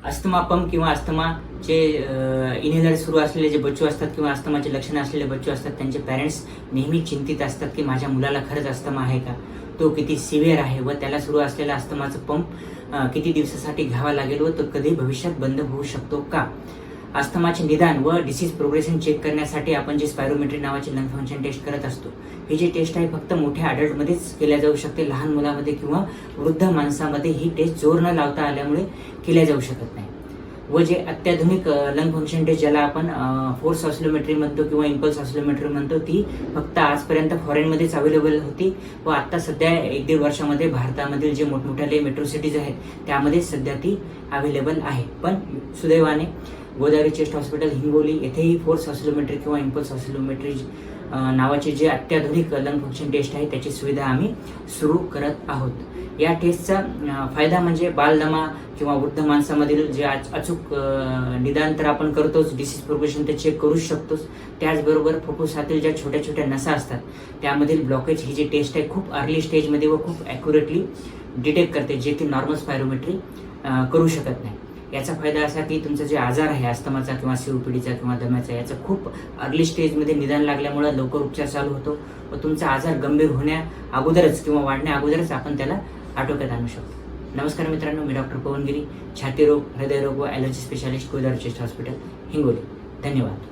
Asthma pump किंवा अस्थमाचे inhaler सुरू असलेले जे बच्चू असतात किंवा अस्थमाचे लक्षणं असलेले बच्चू असतात, त्यांचे पॅरेंट्स नेहमी चिंतित असतात की माझ्या मुलाला खरंच अस्थमा आहे का, तो किती सिव्हिअर आहे व त्याला सुरू असलेला अस्थमाचा पंप किती दिवसासाठी घ्यावा लागेल व तो कधी भविष्यात बंद होऊ शकतो का. अस्थमाचे निदान व डिसीज प्रोग्रेशन चेक करण्यासाठी आपण जे स्पायरोमेट्री नावाची लंग फंक्शन टेस्ट करत असतो, ही जी टेस्ट आहे फक्त मोठ्या अडल्टमध्येच केल्या जाऊ शकते. लहान मुलामध्ये किंवा वृद्ध माणसामध्ये ही टेस्ट जोर न लावता आल्यामुळे केल्या जाऊ शकत नाही. व जे अत्याधुनिक लंग फंक्शन टेस्ट ज्याला आपण फोर्स ऑसिलोमेट्री म्हणतो किंवा इम्पल्स ऑसिलोमेट्री म्हणतो, ती फक्त आजपर्यंत फॉरेनमध्येच अवेलेबल होती व आता सध्या 1-1.5 वर्षामध्ये भारतामधील जे मोठमोठ्याले मेट्रो सिटीज आहेत त्यामध्ये सध्या ती अवेलेबल आहे. पण सुदैवाने गोदावरी चेस्ट हॉस्पिटल हिंगोली येथेही फोर्स ऑसिलोमेट्री किंवा इम्पल्स ऑसिलोमेट्री नावाचे जे अत्याधुनिक लंग फंक्शन टेस्ट आहे त्याची सुविधा आम्ही सुरू करत आहोत. या टेस्टचा फायदा म्हणजे बालदमा किंवा वृद्ध माणसामधील जे अचूक निदान तर आपण करतोच, डिसीज प्रोग्रेशन ते चेक करूच शकतोच. त्याचबरोबर फुफ्फुसातील ज्या छोट्या छोट्या नसा असतात त्यामधील ब्लॉकेज ही जी टेस्ट आहे खूप अर्ली स्टेजमध्ये व खूप ॲक्युरेटली डिटेक्ट करते, जे की नॉर्मल स्पायरोमेट्री करू शकत नाही. याचा फायदा असा की तुमचा जे आजार आहे अस्थमाचा किंवा सीओपीडीचा किंवा दम्याचा, याचा खूप अर्ली स्टेजमध्ये निदान लागल्यामुळे लवकर उपचार चालू होतो व तुमचा आजार गंभीर होण्या अगोदरच किंवा वाढण्या अगोदरच आपण त्याला आटोक्यात आणू शकतो. नमस्कार मित्रांनो, मी डॉक्टर पवन गिरी, छातीरोग, हृदयरोग व allergy specialist, Godavari chest hospital Hingoli. धन्यवाद.